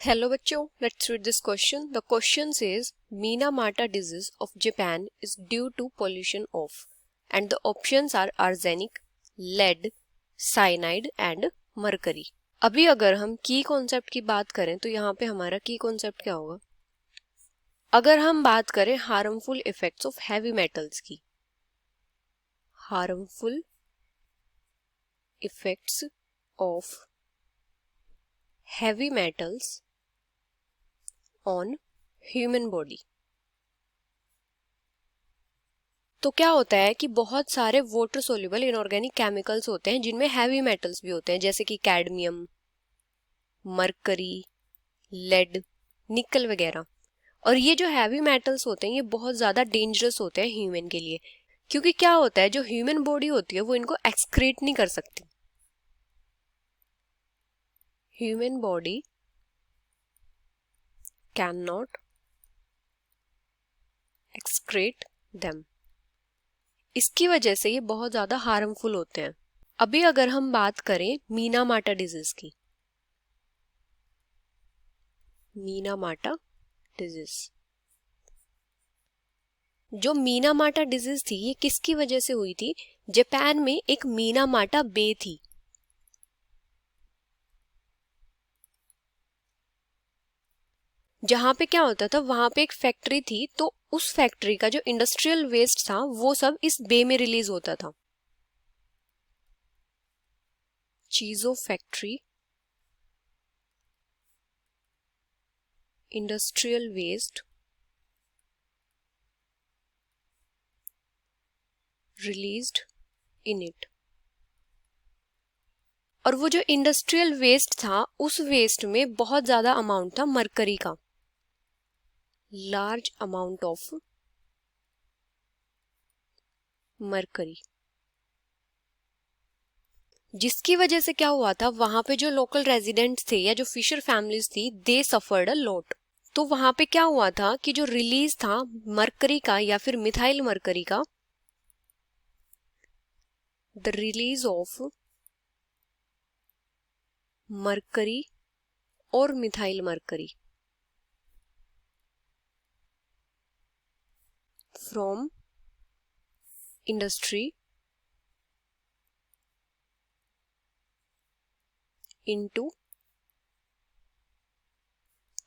Hello बच्चों, let's read this question. The question says Minamata disease of Japan is due to pollution of, and the options are arsenic, lead, cyanide and mercury. अभी अगर हम की concept की बात करें तो यहाँ पे हमारा की कॉन्सेप्ट क्या होगा? अगर हम बात करें harmful effects of heavy metals की, harmful effects of heavy metals on human body, तो क्या होता है कि बहुत सारे वाटर सोल्यूबल इनऑर्गेनिक केमिकल्स होते हैं जिनमें हैवी मेटल्स भी होते हैं, जैसे कि कैडमियम, मरकरी, लेड, निकल वगैरह। और ये जो हैवी मेटल्स होते हैं ये बहुत ज़्यादा डेंजरस होते हैं ह्यूमन के लिए, क्योंकि क्या होता है जो ह्यूमन बॉडी होती है वो इनको एक्सक्रीट नहीं कर सकती। Human body can not excrete them, इसकी वजह से ये बहुत ज़्यादा हार्मफुल होते हैं। अभी अगर हम बात करें मीनामाटा डिजीज की, मीनामाटा डिजीज, जो मीनामाटा डिजीज थी ये किसकी वजह से हुई थी? जापान में एक मीनामाटा बे थी, जहां पे क्या होता था, वहां पे एक फैक्ट्री थी, तो उस फैक्ट्री का जो इंडस्ट्रियल वेस्ट था वो सब इस बे में रिलीज होता था। चीजो factory industrial waste released in it, और वो जो इंडस्ट्रियल वेस्ट था उस वेस्ट में बहुत ज्यादा अमाउंट था मरकरी का, लार्ज अमाउंट ऑफ मरकरी, जिसकी वजह से क्या हुआ था, वहां पे जो लोकल रेजिडेंट्स थे या जो फिशर फैमिलीज थी, दे सफर्ड अ लॉट। तो वहां पे क्या हुआ था कि जो रिलीज था मरकरी का या फिर मिथाइल मरकरी का, द रिलीज ऑफ मरकरी और methyl mercury from industry into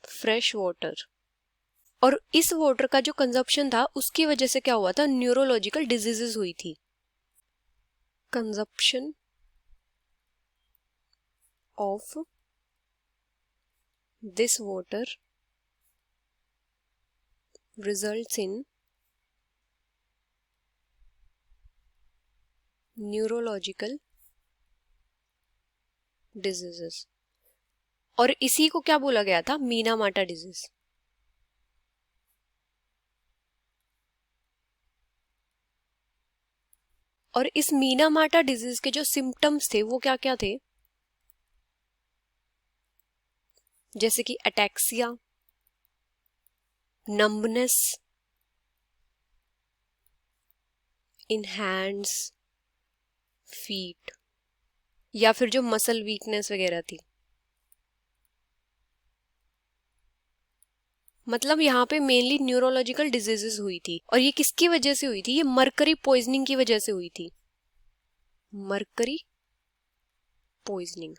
fresh water, और इस वाटर का जो कंजप्शन था उसकी वजह से क्या हुआ था, न्यूरोलॉजिकल डिजीजेस हुई थी। Consumption of this water results in neurological diseases, और इसी को क्या बोला गया था, मीनामाटा डिजीज। और इस मीनामाटा डिजीज के जो सिम्टम्स थे वो क्या क्या थे, जैसे कि ataxia, numbness in hands, feet, या फिर जो मसल वीकनेस वगैरह थी। मतलब यहाँ पे मेनली न्यूरोलॉजिकल डिजीजेस हुई थी, और ये किसकी वजह से हुई थी, ये मरकरी पॉइजनिंग की वजह से हुई थी, मरकरी पॉइजनिंग।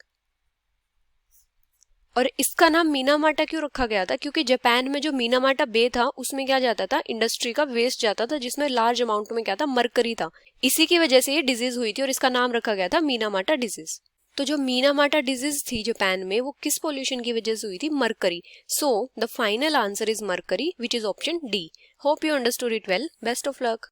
और इसका नाम मीनामाटा क्यों रखा गया था, क्योंकि जापान में जो मीनामाटा बे था उसमें क्या जाता था, इंडस्ट्री का वेस्ट जाता था जिसमें लार्ज अमाउंट में क्या था, मरकरी था। इसी की वजह से ये डिजीज हुई थी और इसका नाम रखा गया था मीनामाटा डिजीज। तो जो मीनामाटा डिजीज थी जापान में वो किस पोल्यूशन की वजह से हुई थी, mercury. So the final answer is mercury, which is option D. Hope you understood it well. Best of luck.